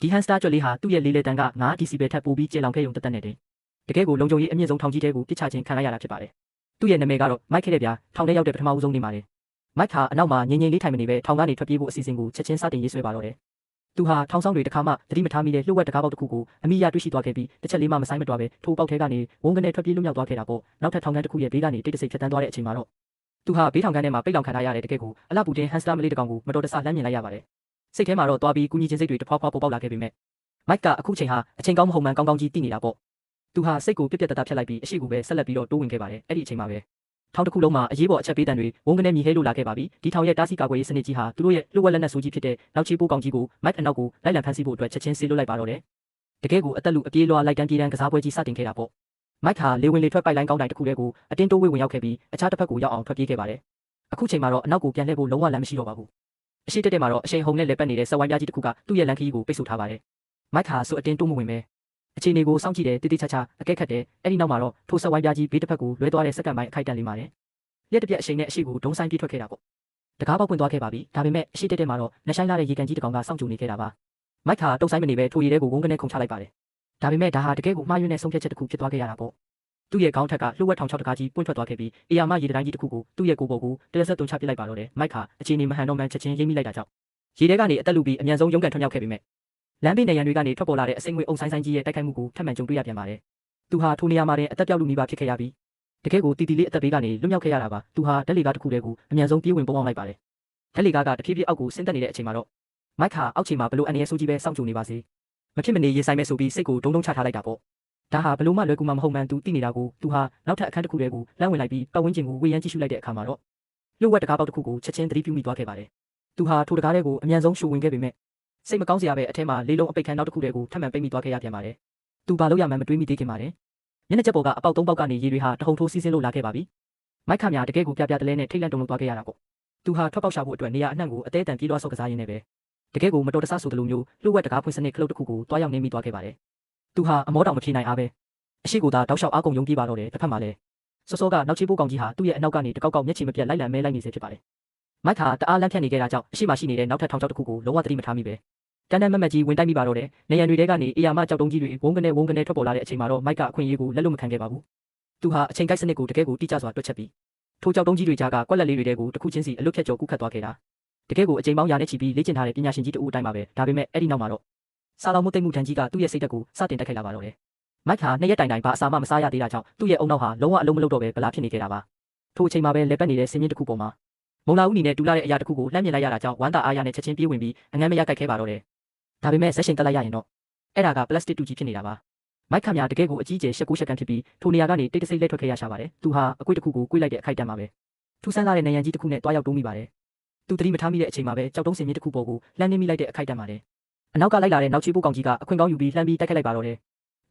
ဒီဟန်စတာကြွက်လေးဟာသူ့ရဲ့လေးလေတန်က9 decibel ထက်ပိုပြီးကျေလောင်ခဲ့ရုံတက်နဲ့တင်တကယ်ကိုလုံခြုံရေးအမြင့်ဆုံးထောင်ကြီးတဲကိုပစ်ချခြင်းခံရတာဖြစ်ပါတယ်သူ့ရဲ့နာမည်ကတော့မိုက်ခဲ့တဲ့ဗျာထောင်ထဲရောက်တဲ့ပထမဦးဆုံးနေ့မှာလေမိုက်ဟာအနောက်မှာငြိမ်ငြိမ်လေးထိုင်မနေပဲထောင်ကနေထွက်ပြေးဖို့အစီအစဉ်ကိုချက်ချင်းစတင်ရေးဆွဲပါတော့တယ်သူဟာထောင်ဆောင်တွေတစ်ခါမှသတိမထားမိတဲ့လှုပ်ဝက်တကားပေါက်တစ်ခုကိုအမိရတွေ့ရှိသွားခဲ့ပြီးတစ်ချက်လေးမှမဆိုင်မတွားပဲထိုးပေါက်ထဲကနေဝုန်းကနေထွက်ပြေးလွတ်မြောက်သွားခဲ့တာပေါ့နောက်ထပ်ထောင်ခန်းတစ်ခုရဲ့ဘေးကနေတိတ်တဆိတ်ဖြတ်တန်းသွားတဲ့အချိန်မှာတော့သူဟာဘေးထောင်ခန်းထဲမှာပိတ်လောင်ခံထားရတဲ့တကယ်ကိုအလှပူတင်ဟန်စတာမလေးတစ်ကောင်ကိုမတော်တဆလှမ်းမြင်လိုက်ရပါတယ်စိတ်ထဲမှာတော့တွားပြီးကူညီခြင်းစိတ်တွေတဖွာဖွာပေါ်ပေါက်လာခဲ့ပေမဲ့မိုက်ကအခုချိန်ဟာအချိန်ကောင်းမဟုတ်မှန်ကောင်းကောင်းကြီးသိနေတာပေါ့သူဟာစိတ်ကိုပြက်ပြက်တတဖြတ်လိုက်ပြီးအရှိကိုပဲဆက်လက်ပြီးတော့တိုးဝင်ခဲ့ပါတယ်အဲ့ဒီအချိန်မှာပဲထောင်တစ်ခုလုံးမှာအရေးပေါ်အချက်ပေးတံတွေဝုန်းကနေမြည်ဟဲလို့လာခဲ့ပါပြီဒီထောင်ရဲ့တားဆီးကာကွယ်ရေးစနစ်ကြီးဟာသူတို့ရဲ့လှုပ်ဝက်လက်နက်ဆိုးကြီးဖြစ်တဲ့နောက်ချေပိုးကောင်ကြီးကိုမိုက်အနောက်ကိုလိုက်လံဖမ်းဆီးဖို့အတွက်ချက်ချင်းဆေးလွတ်လိုက်ပါတော့တယ်တကယ်ကိုအသက်လူအပြေးလွှာလိုက်တန်းပြေးတန်းကစားပွဲကြီးစတင်ခဲ့တာပေါ့မိုက်ဟာလေဝင်လေထွက်ပိုက်လိုင်းကောင်းတိုင်တစ်ခုတည်းကိုအတင်းတိုးဝေးဝင်ရောက်ခဲ့ပြီးအခြားတစ်ဖက်ကိုရောက်အောင်ထွက်ပြေးခဲ့ပါတယ်အခုချိန်မှာတော့အနောက်ကိုပြန်လှည့်ဖို့လုံးဝလမ်းမရှိတော့ပါဘူးအရှိတက်တက်မှာတော့အရှိန်ဟုန်နဲ့လဲပတ်နေတဲ့ဆက်ဝိုင်းပြားကြီးတစ်ခုကသူ့ရဲ့လမ်းခရီးကိုပိတ်ဆို့ထားပါတယ်မိုက်ဟာဆိုအတင်းတိုးမဝင်ပဲအခြေအနေကိုစောင့်ကြည့်တယ်တိတိကျကျအကဲခတ်တယ်အဲ့ဒီနောက်မှာတော့ထိုဆက်ဝိုင်းပြားကြီးဘေးတစ်ဖက်ကိုလွဲသွားတဲ့စက္ကန့်ပိုင်းအခိုက်တန့်လေးပါတယ်လက်တစ်ပြက်အရှိန်နဲ့အရှိကိုဒုံဆိုင်ပြေးထွက်ခဲ့တာပေါ့တကားပေါက်ပွင့်သွားခဲ့ပါပြီဒါပေမဲ့အရှိတက်တက်မှာတော့နှဆိုင်လာတဲ့ရေကန်ကြီးတစ်ကောင်ကစောင့်ကြိုနေခဲ့တာပါမိုက်ဟာတုံဆိုင်မနေပဲထိုရေထဲကိုဝုန်းကနေခုန်ချလိုက်ပါတယ်ဒါပေမဲ့ဒါဟာတကယ်ကိုမှားယွင်းတဲ့ဆုံးဖြတ်ချက်တစ်ခုဖြစ်သွားခဲ့ရတာပေါ့သူ့ရဲ့ခေါင်းထက်ကလှုပ်ဝက်ထောင်ချောက်တကားကြီးပွင့်ထွက်သွားခဲ့ပြီးအေယာမရေတတိုင်းကြီးတစ်ခုကိုသူ့ရဲ့ကိုယ်ပေါ်ကိုတရက်ဆက်တွန်းချပစ်လိုက်ပါတော့တယ်မိုက်ဟာအခြေအနေမဟန်တော့မှန်ချက်ချင်းရိပ်မိလိုက်တာကြောင့်ရေထဲကနေအသက်လူပြီးအမြန်ဆုံးရုန်းကန်ထွက်မြောက်ခဲ့ပေမဲ့လမ်းဘေးနေရန်တွေကနေထွက်ပေါ်လာတဲ့အစိမ့်ငွေအုံဆိုင်ဆိုင်ကြီးရဲ့တိုက်ခိုက်မှုကိုထပ်မံကြုံတွေ့ရပြန်ပါတယ်သူဟာထိုနေရာမှာတင်အသက်ပြောက်လူမိပါဖြစ်ခဲ့ရပြီးတကယ်ကိုတီတီလေးအသက်ဘေးကနေလွတ်မြောက်ခဲ့ရတာပါသူဟာဓာတ်လေကားတစ်ခုတည်းကိုအမြန်ဆုံးပြေးဝင်ပုံအောင်လိုက်ပါတယ်ဓာတ်လေကားကတဖြည်းဖြည်းအောက်ကိုဆင်းသက်နေတဲ့အချိန်မှာတော့မိုက်ဟာအောက်ခြေမှာဘလို့အန်ရဲဆိုးကြီးပဲစောင့်ကြိုနေပါစေမဖြစ်မနေရေဆိုင်မဲ့ဆိုပြီးစိတ်ကိုဒုံဒုံချထားလိုက်တာပေါ့ဒါဟာဘလို့မှလွယ်ကူမှမဟုတ်မှန်းသူသိနေတာကိုသူဟာနောက်ထပ်အခန်းတစ်ခုတည်းကိုလမ်းဝင်လိုက်ပြီးပတ်ဝန်းကျင်ကိုဝေယမ်းကြည့်ရှုလိုက်တဲ့အခါမှာတော့လှုပ်ဝက်တကားပေါက်တစ်ခုကိုချက်ချင်းသတိပြုမိသွားခဲ့ပါတယ်သူဟာထိုတကားတွေကိုအမြန်ဆုံးရှူဝင်ခဲ့ပေမဲ့စိတ်မကောင်းစရာပဲအထက်မှာလေးလုံးအပိတ်ခန်းနောက်တစ်ခုတည်းကိုထပ်မံပိတ်မိသွားခဲ့ရပြန်ပါတယ်သူဘာလို့ရမှန်းမတွေးမိသေးခင်ပါတယ်မျက်နှာချက်ပေါ်ကအပေါက်3ပေါက်ကနေရေတွေဟာတဟုန်ထိုးစီးဆင်းလို့လာခဲ့ပါပြီမိုက်ခါမြာတကယ်ကိုပြပြတလဲနဲ့ထိတ်လန့်တုန်လှုပ်သွားခဲ့ရတာပေါ့သူဟာထွက်ပေါက်ရှာဖို့အတွက်နေရာအနှံ့ကိုအသေးအတန်ပြေးလွှားဆော့ကစားရင်းနဲ့ပဲတကယ်ကိုမတော်တဆဆိုသလိုမျိုးလှုပ်ဝက်တကားဖွင့်စနစ်ခလုတ်တစ်ခုကိုတွားရောက်နေမိသွားခဲ့ပါတယ်သူဟာအမောတောင်မဖြေနိုင်အားပဲအရှိကိုသာတောက်လျှောက်အားကုန်ယုံပြေးပါတော့တယ်တစ်ဖက်မှာလည်းစောစောကနောက်ချေးပိုးကောင်ကြီးဟာသူ့ရဲ့အနောက်ကနေတကောက်ကောက်မျက်ခြေမပြတ်လိုက်လံမဲလိုက်နေစေဖြစ်ပါတယ်မိုက်ဟာတအားလန့်ဖြတ်နေခဲ့တာကြောင့်အရှိမရှိနေတဲ့နောက်ထပ်ထောင်ချောက်တစ်ခုကိုလုံးဝသတိမထားမိပဲတန်တန်မက်မက်ကြီးဝင်တိုက်မိပါတော့တယ်နေရန်တွေထဲကနေအေယာမကြောက်တုံးကြီးတွေဝုန်းကနေထွက်ပေါ်လာတဲ့အချိန်မှာတော့မိုက်ကအခွင့်အရေးကိုလက်လွတ်မခံခဲ့ပါဘူးသူဟာအချိန်ကိုက်စနစ်ကိုတကယ်ကိုတိကျစွာတွက်ချက်ပြီးထိုကြောက်တုံးကြီးတွေကြားကကွက်လက်လေးတွေတဲကိုတစ်ခုချင်းစီအလွတ်ဖြတ်ကျော်ကူးခတ်သွားခဲ့တာတကယ်ကိုအချိန်ပေါင်းရာနဲ့ချီပြီးလေ့ကျင့်ထားတဲ့ပညာရှင်ကြီးတဦးအတိုင်းပါပဲဒါပေမဲ့အဲ့ဒီနောက်မှာတော့စာလောင်မှုသိမ့်မှုထန်ကြီးကသူ့ရဲ့စိတ်ဓာတ်ကိုစတင်တက်ခိုက်လာပါတော့တယ်မိုက်ဟာနှစ်ရက်တိုင်တိုင်ဘာအစာမှမစားရသေးတာကြောင့်သူ့ရဲ့အုံနောက်ဟာလုံးဝအလုံးမလုံးတော့ပဲဗလာဖြစ်နေခဲ့တာပါထိုအချိန်မှာပဲလဲပတ်နေတဲ့ဆင်းမြင့်တစ်ခုပေါ်မှာမုံလာဦးနီနဲ့တူလာတဲ့အရာတစ်ခုကိုလှမ်းမြင်လိုက်ရတာကြောင့်ဝမ်းသာအားရနဲ့ချက်ချင်းပြေးဝင်ပြီးအငမ်းမရကြိုက်ခဲပါတော့တယ်ဒါပေမဲ့ဇက်ရှင်တက်လိုက်ရရင်တော့အဲ့ဒါကပလတ်စတစ်တူကြီးဖြစ်နေတာပါမိုက်ခါမြာတကယ်ကိုအကြီးကျယ်ရှက်ကူးရှက်ကန်ဖြစ်ပြီးထိုနေရာကနေတိတ်တဆိတ်လက်ထွက်ခဲ့ရရှာပါတယ်သူဟာအကွေ့တစ်ခုကိုကွေ့လိုက်တဲ့အခိုက်တန့်မှာပဲထူဆန်းလာတဲ့နေရန်ကြီးတစ်ခုနဲ့တွားရောက်တိုးမိပါတယ်သူသတိမထားမိတဲ့အချိန်မှာပဲကြောက်တုံးစင်မြင့်တစ်ခုပေါ်ကိုလှမ်းနေမိလိုက်တဲ့အခိုက်တန့်ပါတယ်အနောက်ကလိုက်လာတဲ့နောက်ချေးပိုးကောင်ကြီးကအခွင့်ကောင်းယူပြီးလှမ်းပြီးတိုက်ခိုက်လိုက်ပါတော့တယ်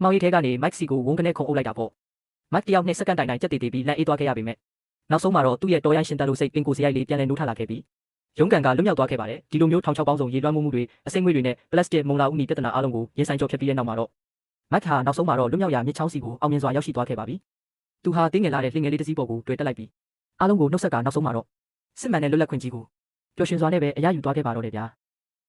မောင်ရီထဲကနေမိုက်စီကိုဝုန်းကနေခုံအုပ်လိုက်တာပေါ့မိုက်တယောက်2စက္ကန့်တိုင်တိုင်ကြက်တည်တည်ပြီးလမ်းအေးသွားခဲ့ရပေမဲ့နောက်ဆုံးမှာတော့သူ့ရဲ့တော်ရိုင်းရှင်တက်လို့စိတ်ပင်ကိုစရိုက်လေးပြန်လည်နိုးထလာခဲ့ပြီးရုံးကန်ကလွတ်မြောက်သွားခဲ့ပါတယ်ဒီလိုမျိုးထောင်ချောက်ပေါင်းစုံရေလွှမ်းမှုတွေအစိမ့်ငွေတွေနဲ့ပလတ်စတစ်မုံလာဦးနီပြဿနာအားလုံးကိုရင်ဆိုင်ကျော်ဖြတ်ပြီးတဲ့နောက်မှာတော့မိုက်ဟာနောက်ဆုံးမှာတော့လွတ်မြောက်ရာမြစ်ချောင်းစီကိုအောင်မြင်စွာရောက်ရှိသွားခဲ့ပါပြီသူဟာတင်းငယ်လာတဲ့လှင်ငယ်လေးတစ်စီးပေါ်ကိုတွေ့တက်လိုက်ပြီးအားလုံးကိုနှုတ်ဆက်ကနောက်ဆုံးမှာတော့စစ်မှန်တဲ့လွတ်လပ်ခွင့်ကြီးကိုပျော်ရွှင်စွာနဲ့ပဲအရယူသွားခဲ့ပါတော့တယ်ဗျာ